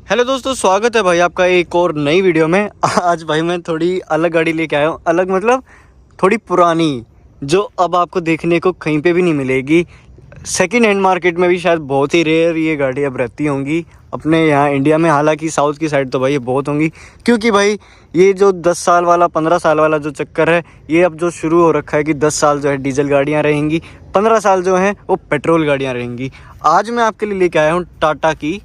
Hello दोस्तों, स्वागत है भाई आपका एक और नई वीडियो में। आज भाई मैं थोड़ी अलग गाड़ी लेके आया हूँ। अलग मतलब थोड़ी पुरानी, जो अब आपको देखने को कहीं पे भी नहीं मिलेगी। सेकंड हैंड मार्केट में भी शायद बहुत ही रेयर ये गाड़ी अब रहती होंगी अपने यहाँ इंडिया में। हालांकि साउथ की साइड तो भाई ये बहुत होंगी, क्योंकि भाई ये जो 10 साल वाला 15 साल वाला जो चक्कर है, ये अब जो शुरू हो रखा है कि 10 साल जो है डीजल गाड़ियाँ रहेंगी, 15 साल जो हैं वो पेट्रोल गाड़ियाँ रहेंगी। आज मैं आपके लिए लेके आया हूँ टाटा की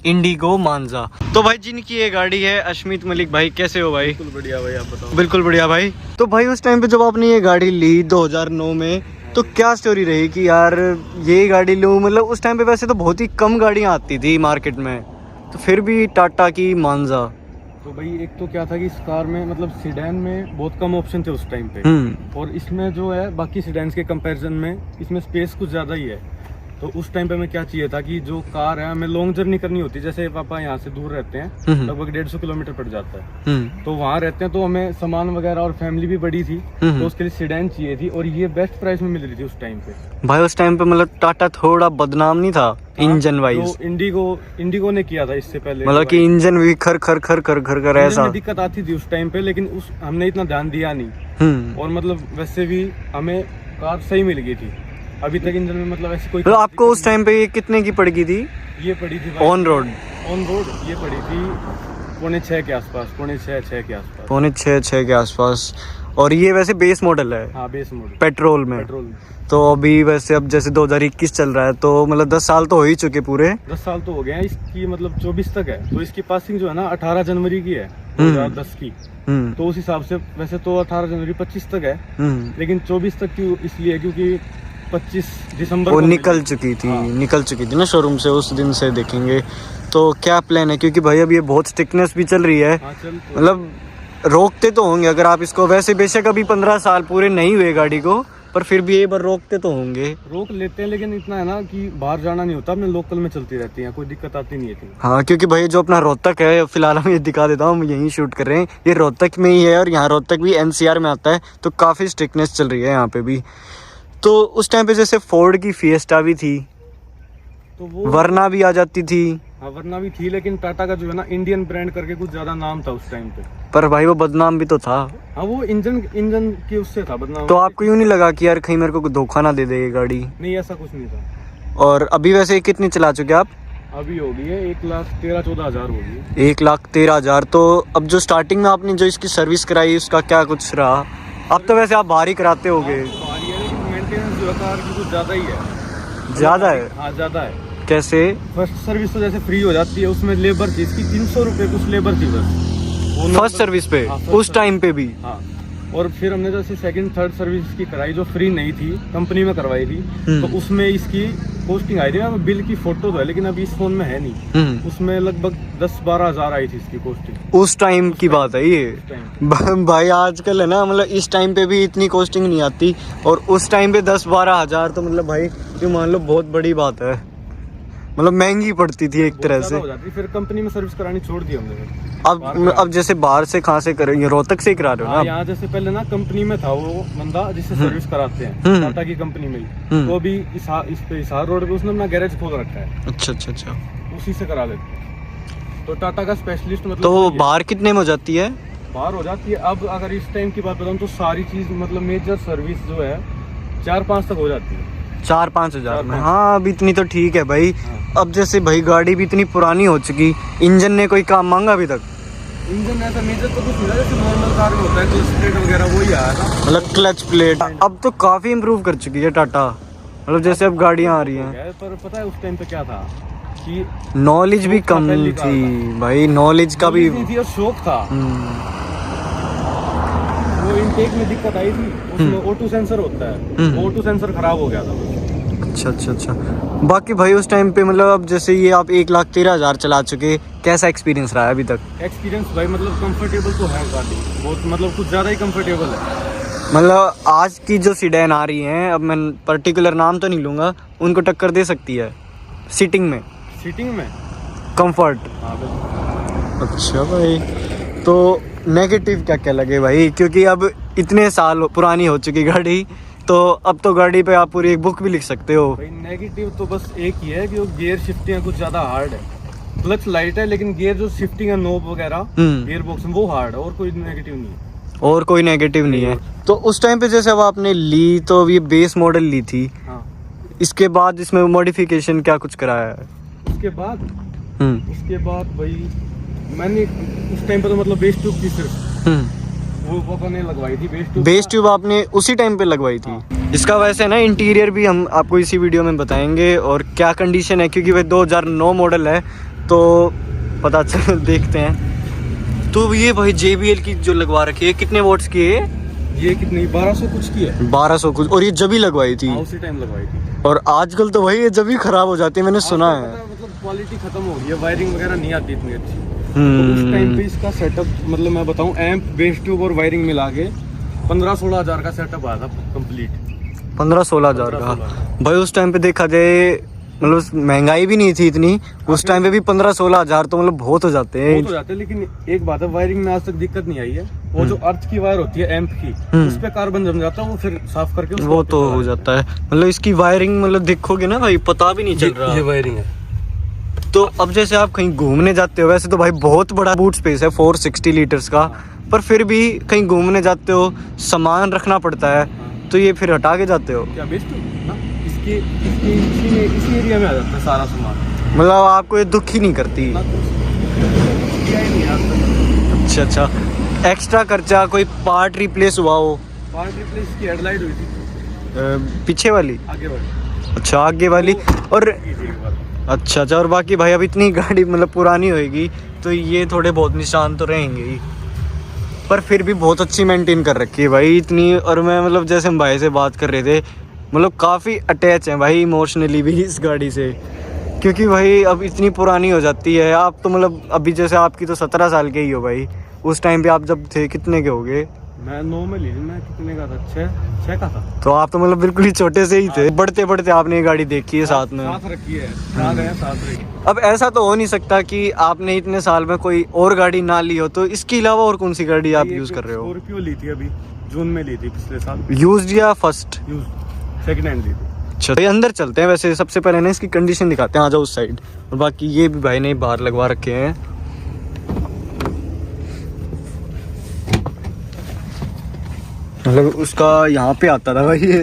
इंडिगो मांजा। तो भाई जिनकी ये गाड़ी है अश्मित मलिक भाई, कैसे हो भाई? बिल्कुल बढ़िया भाई, आप बताओ। बिल्कुल बढ़िया भाई। तो भाई उस टाइम पे जब आपने ये गाड़ी ली 2009 में, तो क्या स्टोरी रही कि यार ये गाड़ी लूँ? मतलब उस टाइम पे वैसे तो बहुत ही कम गाड़ियाँ आती थी मार्केट में, तो फिर भी टाटा की मांजा। तो भाई एक तो क्या था कि इस कार में मतलब सीडैन में बहुत कम ऑप्शन थे उस टाइम पे, और इसमें जो है बाकी सीडैन्स के कंपैरिजन में इसमें स्पेस कुछ ज़्यादा ही है। तो उस टाइम पे हमें क्या चाहिए था कि जो कार है हमें लॉन्ग जर्नी करनी होती है। जैसे पापा यहाँ से दूर रहते हैं, लगभग 150 किलोमीटर पड़ जाता है, तो वहाँ रहते हैं, तो हमें सामान वगैरह और फैमिली भी बड़ी थी, तो उसके लिए सीडैन चाहिए थी, और ये बेस्ट प्राइस में मिल रही थी उस टाइम पे। भाई उस टाइम पे मतलब टाटा थोड़ा बदनाम नहीं था इंजन वाइज? इंडिगो ने किया था इससे पहले, मतलब कि इंजन भी खर खर खर खर खर कर ऐसा दिक्कत आती थी उस टाइम पे, लेकिन हमने इतना ध्यान दिया नहीं। और मतलब वैसे भी हमें कार सही मिल गई थी अभी तक इंजन में, मतलब ऐसी कोई। तो आपको उस टाइम पे ये कितने की पड़ गई थी? ये पड़ी थी ऑन रोड ये पड़ी थी 5.5 के आसपास, 5.5 के आसपास, 5.5 के आसपास। और ये वैसे बेस मॉडल है? हाँ, बेस मॉडल पेट्रोल में। तो अभी वैसे अब जैसे 2021 चल रहा है, तो मतलब 10 साल तो हो ही चुके पूरे। 10 साल तो हो गए हैं इसकी, मतलब 24 तक है। तो इसकी पासिंग जो है ना 18 जनवरी की है 2010 की। तो उस हिसाब से वैसे तो 18 जनवरी 25 तक है, लेकिन 24 तक क्यों इसलिए क्योंकि 25 दिसंबर वो निकल चुकी थी ना शोरूम से, उस दिन से देखेंगे। तो क्या प्लान है? क्योंकि भाई अब ये बहुत स्ट्रिक्टनेस भी चल रही है, मतलब रोकते तो होंगे अगर आप इसको, वैसे बेशक अभी 15 साल पूरे नहीं हुए गाड़ी को, पर फिर भी एक बार रोकते तो होंगे। रोक लेते हैं, लेकिन इतना है ना कि बाहर जाना नहीं होता, अपने लोकल में चलती रहती है, कोई दिक्कत आती नहीं है। हाँ, क्योंकि भाई जो अपना रोहतक है, फिलहाल हम ये दिखा देता हूँ, हम यहीं शूट कर रहे हैं, ये रोहतक में ही है, और यहाँ रोहतक भी NCR में आता है, तो काफ़ी स्ट्रिक्टनेस चल रही है यहाँ पे भी। तो उस टाइम पे जैसे फोर्ड की फिएस्टा भी थी, तो वो वरना भी आ जाती थी। हाँ, वरना भी थी, लेकिन टाटा का जो है ना इंडियन ब्रांड करके कुछ ज्यादा नाम था उस टाइम पे। पर भाई वो बदनाम भी तो था। हाँ, वो इंजन के उससे था बदनाम। तो आपको यूँ नहीं लगा कि यार कहीं मेरे को धोखा ना दे दे ये गाड़ी? नहीं, ऐसा कुछ नहीं था। और अभी वैसे कितनी चला चुके आप? अभी होगी है 1,13,14,000 होगी। 1,13,000। तो अब जो स्टार्टिंग में आपने जो इसकी सर्विस कराई, उसका क्या कुछ रहा? अब तो वैसे आप बाहर ही कराते होगे। मेंटेनेंस जो कार की कुछ ज्यादा ही है। ज्यादा है? हाँ, ज्यादा है। कैसे? फर्स्ट सर्विस तो जैसे फ्री हो जाती है, उसमें लेबर थी इसकी 300 रुपए कुछ लेबर थी बस फर्स्ट सर्विस पे। हाँ, उस टाइम पे भी? हाँ। और फिर हमने जैसे सेकंड थर्ड सर्विस की कराई, जो फ्री नहीं थी, कंपनी में करवाई थी, तो उसमें इसकी कॉस्टिंग आई थी। बिल की फोटो तो है, लेकिन अभी इस फोन में है नहीं। उसमें लगभग 10-12 हजार आई थी इसकी कॉस्टिंग। उस टाइम की बात है ये भाई। आजकल है ना, मतलब इस टाइम पे भी इतनी कॉस्टिंग नहीं आती, और उस टाइम पे 10-12 हजार तो मतलब भाई क्यों मान लो बहुत बड़ी बात है, मतलब महंगी पड़ती थी एक तरह से। हो जाती, फिर कंपनी में सर्विस करानी छोड़ दी हमने। अब जैसे बाहर से कहाँ से कर रहे हो? रोहतक से ही करा रहे हो ना? यहाँ जैसे पहले ना कंपनी में था वो बंदा जिससे सर्विस कराते हैं, टाटा की कंपनी में ही। तो अभी इस पे हिसार रोड पे उसने अपना गैरेज खोल रखा है। अच्छा। उसी से करा लेते हैं। तो टाटा का स्पेशलिस्ट मतलब। तो बाहर कितने में हो जाती है? बाहर हो जाती है अब अगर इस टाइम की बात बताऊँ तो सारी चीज मतलब मेजर सर्विस जो है 4-5 तक हो जाती है। 4-5 हजार में? हाँ, अब इतनी तो ठीक है भाई। अब जैसे भाई गाड़ी भी इतनी पुरानी हो चुकी, इंजन ने कोई काम मांगा अभी तक? इंजन ऐसा मेजर तो कुछ नहीं, जैसे नॉर्मल कार में होता है, क्लच प्लेट वगैरह वही आया था। मतलब क्लच प्लेट अब तो काफी इम्प्रूव कर चुकी है टाटा, मतलब जैसे अब गाड़ियां आ रही हैं। पर पता है उस टाइम पे क्या था कि नॉलेज भी कम थी भाई, नॉलेज का भी थी और शौक था। वो इनटेक में दिक्कत आई थी, उसमें O2 सेंसर होता है, O2 सेंसर खराब हो गया था। अच्छा। बाकी भाई उस टाइम पे मतलब अब जैसे ये आप 1,13,000 चला चुके, कैसा एक्सपीरियंस रहा है अभी तक? एक्सपीरियंस भाई मतलब कंफर्टेबल तो है गाड़ी बहुत, मतलब कुछ ज़्यादा ही कंफर्टेबल है। मतलब आज की जो सीडैन आ रही हैं, अब मैं पर्टिकुलर नाम तो नहीं लूँगा, उनको टक्कर दे सकती है सीटिंग में कंफर्ट? हाँ, बिल्कुल। अच्छा भाई, तो नेगेटिव क्या लगे भाई? क्योंकि अब इतने साल पुरानी हो चुकी गाड़ी, तो अब तो गाड़ी पे आप पूरी एक बुक भी लिख सकते हो। भाई नेगेटिव तो बस एक ही है कि वो गियर शिफ्टिंग कुछ ज़्यादा हार्ड है। क्लच लाइट है, लेकिन गियर जो शिफ्टिंग है, नोब वगैरह, गियर बॉक्स में वो हार्ड है, और कोई नेगेटिव नहीं है। और कोई नेगेटिव नहीं है। तो उस टाइम पे जैसे अब आपने ली तो ये बेस मॉडल ली थी, हाँ। इसके बाद इसमें मॉडिफिकेशन क्या कुछ कराया है? उसके बाद भाई मैंने उस टाइम पे तो मतलब बेस ट्यूब थी सिर्फ, वो पापा ने लगवाई थी बेस ट्यूब आपने उसी टाइम पे लगवाई थी। हाँ। इसका वैसे ना इंटीरियर भी हम आपको इसी वीडियो में बताएंगे और क्या कंडीशन है, क्योंकि वह 2009 मॉडल है तो पता चल देखते हैं। तो ये भाई JBL की जो लगवा रखी है, कितने वोट्स की है ये? कितनी 1200 कुछ की है, 1200 कुछ। और ये जब ही लगवाई थी? हाँ, उसी टाइम लगवाई थी। और आजकल तो भाई ये जब ही खराब हो जाती है, मैंने सुना है। मतलब क्वालिटी खत्म हो गई है, वायरिंग वगैरह नहीं आती इतनी अच्छी। तो उस टाइम पे इसका सेटअप मतलब मैं बताऊं, एम्प, बेस ट्यूब और वायरिंग मिला के 15-16 हजार का सेटअप आया था कंप्लीट। 15-16 हजार का भाई उस टाइम पे देखा जाए, मतलब महंगाई भी नहीं थी इतनी उस टाइम पे भी। 15-16 हजार तो मतलब बहुत हो जाते हैं। लेकिन एक बात है, वायरिंग में आज तक दिक्कत नहीं आई है। वो जो अर्थ की वायर होती है एम्प की, उस पे कार्बन जम जाता है, वो फिर साफ करके वो तो हो जाता है। मतलब इसकी वायरिंग मतलब देखोगे ना भाई, पता भी नहीं चल रहा ये वायरिंग है। तो अब जैसे आप कहीं घूमने जाते हो, वैसे तो भाई बहुत बड़ा बूट स्पेस है 460 लीटर्स का, पर फिर भी कहीं घूमने जाते हो सामान रखना पड़ता है, तो ये फिर हटा के जाते हो क्या? बेस्ट ना, इसी एरिया में आ जाता है सारा सामान। मतलब आपको ये दुख ही नहीं करती? अच्छा, एक्स्ट्रा खर्चा कोई पार्ट रिप्लेस हुआ हो? पार्ट रिप्लेस की हेडलाइट हुई थी, पीछे वाली? आगे वाली। अच्छा, आगे वाली। और अच्छा, और बाकी भाई अब इतनी गाड़ी मतलब पुरानी होएगी तो ये थोड़े बहुत निशान तो रहेंगे ही, पर फिर भी बहुत अच्छी मेंटेन कर रखी है भाई इतनी। और मैं मतलब जैसे हम भाई से बात कर रहे थे, मतलब काफ़ी अटैच हैं भाई इमोशनली भी इस गाड़ी से, क्योंकि भाई अब इतनी पुरानी हो जाती है। आप तो मतलब अभी जैसे आपकी तो 17 साल के ही हो भाई, उस टाइम पे आप जब थे कितने के हो गए? मैं 9 में ली, मैं कितने का था? 6 का था। तो आप तो मतलब बिल्कुल ही छोटे से ही थे। बढ़ते बढ़ते आपने ये गाड़ी देखी है साथ में, साथ रखी है, साथ है, साथ रखी। अब ऐसा तो हो नहीं सकता कि आपने इतने साल में कोई और गाड़ी ना ली हो, तो इसके अलावा और कौन सी गाड़ी आप यूज कर रहे हो? स्कॉर्पियो ली थी अभी जून में, ली थी पिछले साल। यूज्ड या फर्स्ट? यूज्ड, सेकंड हैंड ली थी। अच्छा, तो अंदर चलते हैं। वैसे सबसे पहले ना इसकी कंडीशन दिखाते हैं, आ जाओ उस साइड। और बाकी ये भी भाई ने बाहर लगवा रखे हैं। मतलब उसका यहाँ पे आता था भाई ये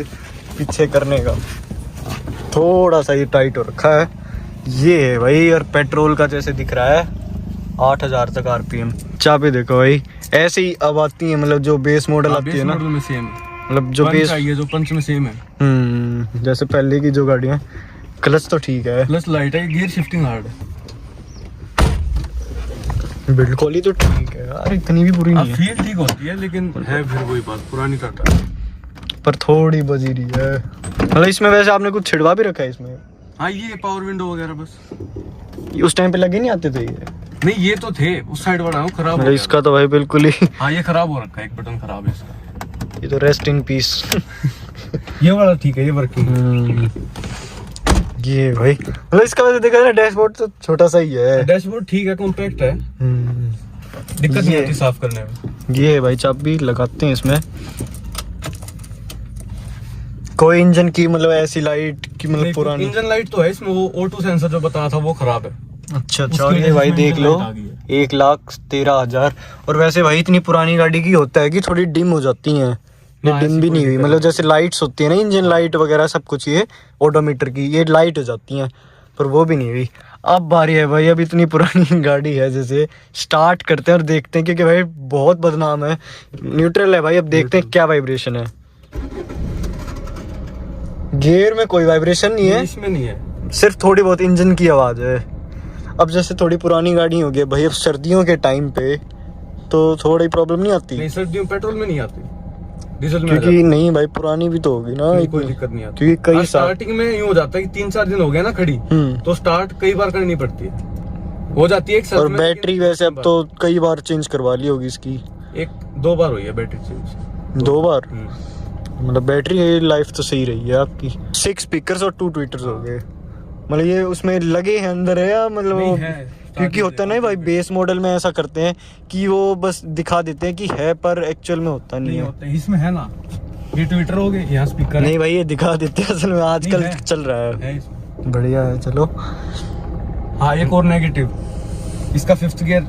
पीछे करने का, थोड़ा सा ये टाइट हो रखा है। ये है भाई, और पेट्रोल का जैसे दिख रहा है 8000 तक RPM। चाबी देखो भाई, ऐसे ही अब आती है, मतलब जो बेस मॉडल आती है ना, मॉडल में सेम, मतलब जो बेस है, जो पंच में सेम है। जैसे पहले की जो गाड़ियाँ। क्लच तो ठीक है, क्लच लाइट है, गियर शिफ्टिंग हार्ड है, बिल्ड क्वालिटी तो ठीक है यार, इतनी भी बुरी नहीं है। फील ठीक होती है, लेकिन है फिर वही बात, पुरानी टाटा पर थोड़ी बजी रही है। मतलब इसमें वैसे आपने कुछ छिड़वा भी रखा है इसमें? हाँ, ये पावर विंडो वगैरह बस। उस टाइम पे लगे नहीं आते थे ये? नहीं, ये तो थे, उस साइड वाला है, खराब हो गया। इसका तो भाई बिल्कुल ही हाँ, ये खराब हो रखा है, एक बटन खराब है इसका। ये तो रेस्ट इन पीस। ये वाला ठीक है, ये वर्किंग। ये भाई मतलब इसका वैसे देखा जाए डैशबोर्ड तो छोटा सा ही है। डैशबोर्ड ठीक है, कॉम्पैक्ट है, दिक्कत नहीं आती साफ करने में। ये है भाई, चाबी लगाते हैं इसमें। कोई इंजन की मतलब ऐसी लाइट की मतलब पुरानी? इंजन लाइट तो है इसमें, वो O2 सेंसर जो बताया था वो खराब है। अच्छा, और ये भाई देख लो 1,13,000। और वैसे भाई इतनी पुरानी गाड़ी की होता है कि थोड़ी डिम हो जाती हैं, ये डिम भी नहीं हुई। मतलब जैसे लाइट्स होती है ना, इंजन लाइट वगैरह सब कुछ, ये ओडोमीटर की ये लाइट हो जाती हैं, पर वो भी नहीं हुई। अब बारी है भाई, अब इतनी पुरानी गाड़ी है, जैसे स्टार्ट करते हैं और देखते हैं, क्योंकि भाई बहुत बदनाम है। न्यूट्रल है भाई, अब देखते हैं क्या वाइब्रेशन है। गियर में कोई वाइब्रेशन नहीं है, इसमें नहीं है, सिर्फ थोड़ी बहुत इंजन की आवाज है। अब जैसे थोड़ी पुरानी गाड़ी हो गई भाई, अब सर्दियों के टाइम पे तो थोड़ी प्रॉब्लम नहीं आती? नहीं, सर्दियों में पेट्रोल में नहीं आती, डीजल में क्योंकि नहीं भाई पुरानी भी तो होगी ना, कोई दिक्कत नहीं आती। क्योंकि कई स्टार्टिंग में यूं हो जाता है कि 3-4 दिन हो गए ना खड़ी, तो स्टार्ट कई बार करनी पड़ती है, हो जाती है एक साथ। और बैटरी वैसे अब तो कई बार चेंज करवा ली होगी इसकी? 1-2 बार हुई है बैटरी चेंज। 2 बार? मतलब बैटरी लाइफ तो सही रही है आपकी। 6 स्पीकर्स और 2 ट्विटर्स हो गए। मतलब ये उसमें लगे हैं अंदर है या मतलब है, क्योंकि होता है ना भाई बेस मॉडल में ऐसा करते हैं कि वो बस दिखा देते हैं कि है, पर एक्चुअल में होता नहीं है। होता है, इसमें है ना, ये ट्विटर हो गए, यहाँ स्पीकर नहीं भाई, ये दिखा देते हैं, असल में आजकल चल रहा है। इसमें। बढ़िया है, चलो। हाँ एक और नेगेटिव, इसका 5th गियर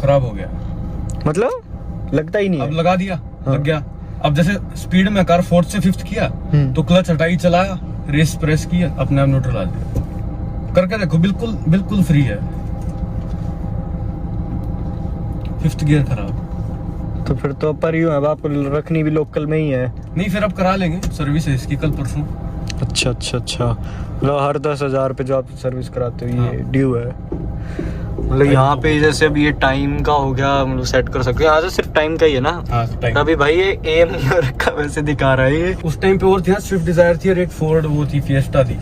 खराब हो गया। मतलब लगता ही नहीं अब है। लगा दिया, हाँ। लग गया। अब जैसे स्पीड में कार 4th से 5th किया तो क्लच हटाई चलाया, रेस प्रेस किया, अपने आप न्यूट्रल आ दिया। करके देखो, बिल्कुल बिल्कुल फ्री है। 5th गियर खराब। तो फिर तो पर यूं है, अब आपको रखनी भी लोकल में ही है। नहीं फिर अब करा लेंगे, सर्विस है इसकी कल परसों। अच्छा अच्छा अच्छा, मतलब हर 10,000 पे जो आप सर्विस कराते हो ये हाँ। ड्यू है। मतलब यहाँ पे जैसे अब ये टाइम का हो गया, मतलब सेट कर सकते हैं। यहाँ से सिर्फ टाइम का ही है ना। हाँ टाइम। अभी भाई ये एम नहीं हो रखा, वैसे दिखा रहा है ये। उस टाइम पे और थी, स्विफ्ट डिजायर थी और एक फोर्ड वो थी, फिएस्टा थी।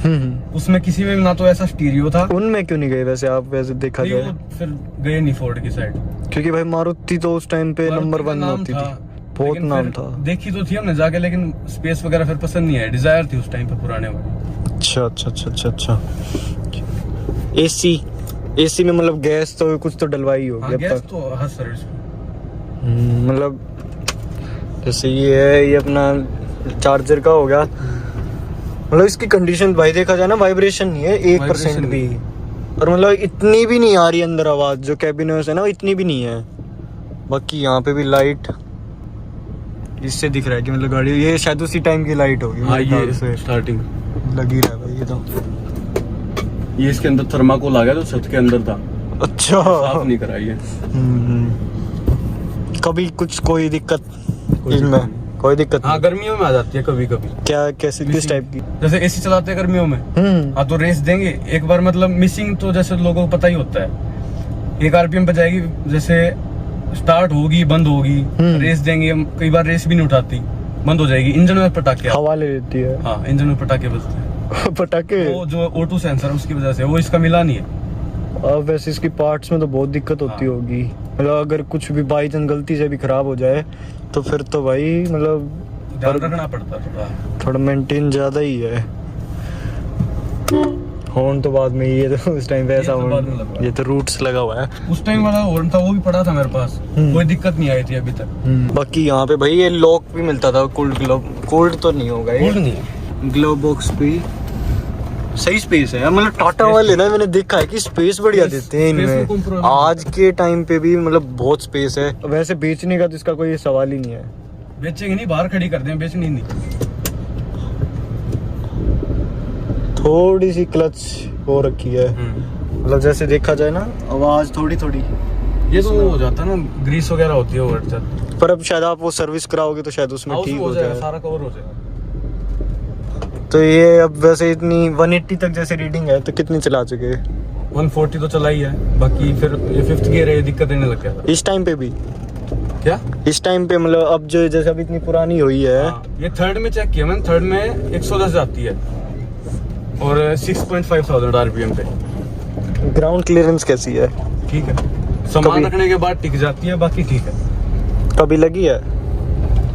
उसमें किसी में ना तो ऐसा स्टीरियो था। उनमें क्यों नहीं गए वैसे आप, वैसे देखा नहीं, जाए? वो फिर गए नहीं फोर्ड की साइड, क्योंकि भाई मारुति तो उस टाइम पे नंबर 1 में होती थी, बहुत लेकिन नाम फिर था। देखी तो थी हमने जाके, लेकिन स्पेस वगैरह फिर पसंद नहीं है। डिजायर थी उस टाइम पे पुराने वाली। अच्छा अच्छा अच्छा अच्छा अच्छा। एसी में मतलब गैस तो कुछ तो डलवाई होगी हाँ, अब गैस तक। तो हर सर्विस में। मतलब जैसे ये है, ये अपना चार्जर का हो गया। मतलब इसकी कंडीशन भाई देखा जाए ना, वाइब्रेशन नहीं है 1% भी। और मतलब इतनी भी नहीं आ रही अंदर आवाज, जो कैबिनस है ना इतनी भी नहीं है। बाकी यहाँ पे भी लाइट इससे दिख रहा है कि मतलब गाड़ी ये शायद उसी टाइम की लाइट होगी। हाँ मेरे ख्याल ये से स्टार्टिंग लगी रहा है भाई ये तो। ये इसके अंदर थर्माकोल आ गया, तो छत के अंदर था, अच्छा साफ नहीं कराई है। कभी कुछ कोई दिक्कत कोई इसमें? दिक्कत नहीं। कोई दिक्कत हाँ नहीं? गर्मियों में आ जाती है कभी कभी। क्या कैसे, किस टाइप की? जैसे एसी चलाते हैं गर्मियों में, हाँ तो रेस देंगे एक बार, मतलब मिसिंग तो जैसे लोगों को पता ही होता है। 1 RPM पे जाएगी, जैसे स्टार्ट होगी बंद होगी, रेस देंगे, कई बार रेस भी नहीं उठाती, बंद हो जाएगी। इंजन में पटाखे हवा ले लेती है। हाँ इंजन में पटाखे बजते हैं। पटाखे। वो जो O2 सेंसर है उसकी वजह से, वो इसका मिला नहीं है। अब वैसे इसकी पार्ट्स में तो बहुत दिक्कत होती हाँ। होगी। मतलब अगर कुछ भी बाई चांस गलती से भी खराब हो जाए तो फिर तो भाई मतलब ध्यान रखना पड़ता है थोड़ा। थोड़ा मेंटेन ज्यादा ही है। हॉर्न तो बाद में, ये तो उस टाइम पे ऐसा ये तो बाद में हॉर्न, लगा। ये तो रूट्स लगा हुआ है। उस टाइम वाला हॉर्न था, वो भी पड़ा था मेरे पास, कोई दिक्कत नहीं आई थी अभी तक। बाकी यहाँ पे भाई ये लॉक भी मिलता था, कोल्ड ग्लोव। कोल्ड तो नहीं होगा ये, नहीं ग्लोव बॉक्स भी सही स्पेस है। मतलब टाटा वाले ना, मैंने देखा है कि स्पेस बढ़िया देते हैं space में इनमें। compromise आज के टाइम पे भी मतलब बहुत स्पेस है। वैसे बेचने का तो इसका कोई सवाल ही नहीं है। बेचेंगे नहीं, बाहर खड़ी कर दें, बेचनी नहीं। थोड़ी सी क्लच हो रखी है, मतलब जैसे देखा जाए ना आवाज थोड़ी थोड़ी। ये तो हो जाता है ना, ग्रीस वगैरह होती है ओवर जाती। पर अब शायद आप वो सर्विस कराओगे तो शायद उसमें ठीक हो जाए। सारा कवर हो जाएगा। तो ये अब वैसे इतनी 180 तक जैसे रीडिंग है, तो कितनी चला चुके? 140 तो चला ही है। बाकी फिर ये 5th गियर है, ये दिक्कत देने लग गया था। इस टाइम पे भी? क्या इस टाइम पे मतलब अब जो जैसे अब इतनी पुरानी हुई है। हाँ, ये 3rd में चेक किया मैंने, 3rd में 110 जाती है और 6,500 RPM पे। ग्राउंड क्लियरेंस कैसी है? ठीक है, सामान कभी- रखने के बाद टिक जाती है, बाकी ठीक है। कभी लगी है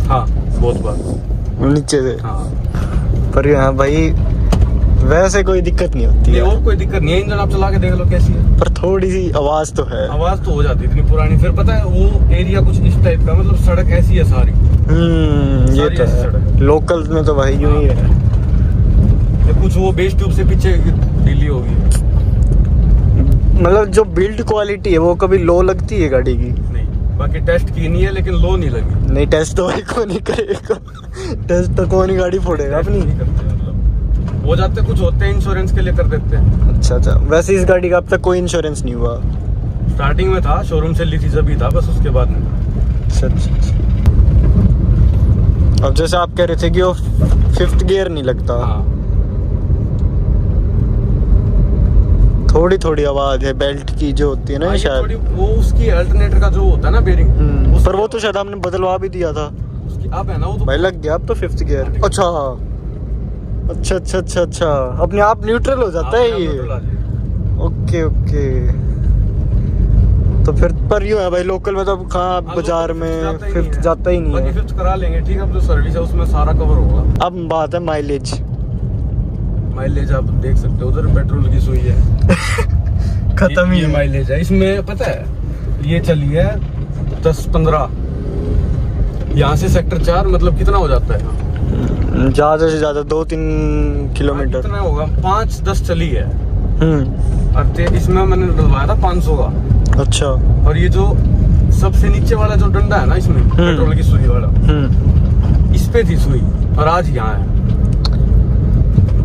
हाँ बहुत बार नीचे से? हाँ। पर यहाँ भाई वैसे कोई दिक्कत नहीं होती नहीं है, और कोई दिक्कत नहीं है। इंजन आप चला के देख लो कैसी है, पर थोड़ी सी आवाज तो है। आवाज तो हो जाती है इतनी पुरानी। फिर पता है वो एरिया कुछ इस टाइप का, मतलब सड़क ऐसी है सारी। ये सारी तो ऐसी है। सड़क। लोकल में तो भाई यूं ही है। ये कुछ वो बेस ट्यूब से पीछे ढीली होगी। मतलब जो बिल्ड क्वालिटी है वो कभी लो लगती है गाड़ी की? नहीं, बाकी टेस्ट की नहीं है, लेकिन लो नहीं लगी। नहीं, टेस्ट तो भाई कौन ही करेगा। टेस्ट तो कौन ही गाड़ी फोड़ेगा अपनी। नहीं करते, मतलब हो जाते कुछ होते हैं, इंश्योरेंस के लिए कर देते हैं। अच्छा अच्छा, वैसे इस गाड़ी का अब तक कोई इंश्योरेंस नहीं हुआ? स्टार्टिंग में था, शोरूम से ली थी जब ही था, बस उसके बाद नहीं। अच्छा अच्छा अच्छा। अब जैसे आप कह रहे थे कि वो 5th गियर नहीं लगता। हाँ थोड़ी थोड़ी आवाज है बेल्ट की जो होती है ना हाँ, ये शायद। थोड़ी वो उसकी अल्टरनेटर का जो होता है ना बेरिंग, पर वो तो शायद आपने बदलवा भी दिया था। उसकी अब है ना वो तो। भाई लग गया अब तो 5th गियर। अच्छा अच्छा अच्छा अच्छा अच्छा, अपने आप न्यूट्रल हो जाता है ये। Okay okay. तो फिर पर यूं है भाई, लोकल में तो अब कहाँ बाजार में 5th जाता ही नहीं बाकी है। 5th करा लेंगे, ठीक है। अब जो सर्विस है उसमें सारा कवर होगा। अब बात है माइलेज। माइलेज आप देख सकते हो, उधर पेट्रोल की सुई है। खत्म ही ये है। माइलेज है इसमें, पता है ये चली है 10-15। यहाँ से सेक्टर 4 मतलब कितना हो जाता है? ज्यादा से ज्यादा 2-3 किलोमीटर। कितना होगा, 5-10 चली है। और इसमें मैंने डलवाया था 500 का। अच्छा। और ये जो सबसे नीचे वाला जो डंडा है ना इसमें पेट्रोल की सुई वाला, इस पे थी सुई और आज यहाँ है।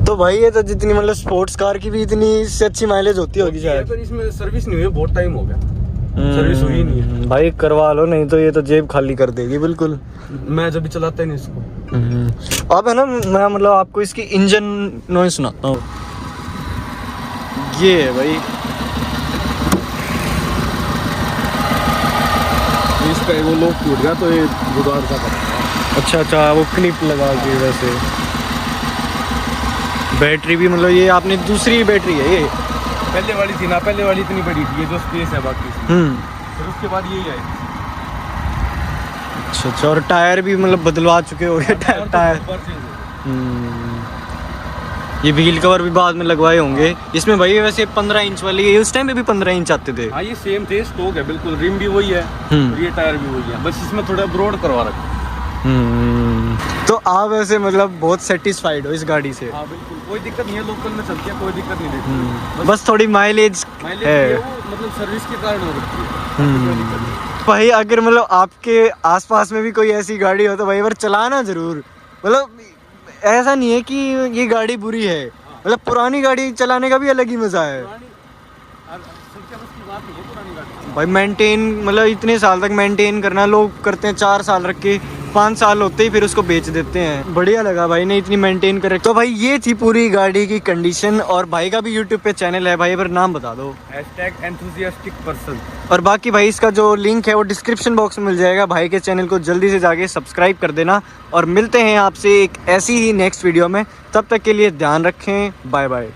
तो भाई ये तो जितनी मतलब स्पोर्ट्स कार की भी इतनी से अच्छी माइलेज होती होगी शायद। पर इसमें सर्विस नहीं हुई, बहुत टाइम हो गया, सर्विस हुई नहीं है। भाई करवा लो, नहीं तो ये तो जेब खाली कर देगी बिल्कुल। मैं जब भी चलाता ही नहीं इसको। अब है ना, मैं मतलब आपको इसकी इंजन नॉइस सुनाता हूँ। ये है भाई, इसका वो लोग टूट गया तो ये जुगाड़ का पड़ा। अच्छा अच्छा, वो क्लिप लगा के। वैसे बैटरी भी मतलब ये आपने दूसरी बैटरी है ये? पहले वाली थी ना, पहले वाली इतनी बड़ी थी, ये जो स्पेस है बाकी फिर उसके बाद यही आई। अच्छा अच्छा, और टायर भी मतलब बदलवा चुके हो गए टायर। ये व्हील कवर भी बाद में लगवाए होंगे इसमें भाई। वैसे 15 इंच वाली है, उस टाइम पे भी 15 इंच आते थे। हाँ ये सेम थे, स्टॉक है बिल्कुल, रिम भी वही है और ये टायर भी वही है, बस इसमें थोड़ा ब्रॉड करवा रखा। तो आप वैसे मतलब बहुत सेटिस्फाइड हो इस गाड़ी से? हाँ बिल्कुल, कोई दिक्कत नहीं है, लोकल में चलती है, कोई दिक्कत नहीं देती। बस थोड़ी माइलेज है, मतलब सर्विस के कारण हो रखी है। भाई अगर मतलब आपके आसपास में भी कोई ऐसी गाड़ी हो तो भाई बार चलाना जरूर। मतलब ऐसा नहीं है कि ये गाड़ी बुरी है, मतलब पुरानी गाड़ी चलाने का भी अलग ही मजा है भाई। मेंटेन मतलब इतने साल तक मेंटेन करना, लोग करते हैं 4 साल रख के, 5 साल होते ही फिर उसको बेच देते हैं। बढ़िया लगा भाई ने इतनी मेंटेन कर। तो भाई ये थी पूरी गाड़ी की कंडीशन। और भाई का भी यूट्यूब पे चैनल है भाई, पर नाम बता दो। #enthusiasticperson। और बाकी भाई इसका जो लिंक है वो डिस्क्रिप्शन बॉक्स में मिल जाएगा। भाई के चैनल को जल्दी से जाके सब्सक्राइब कर देना। और मिलते हैं आपसे एक ऐसी ही नेक्स्ट वीडियो में, तब तक के लिए ध्यान रखें, बाय बाय।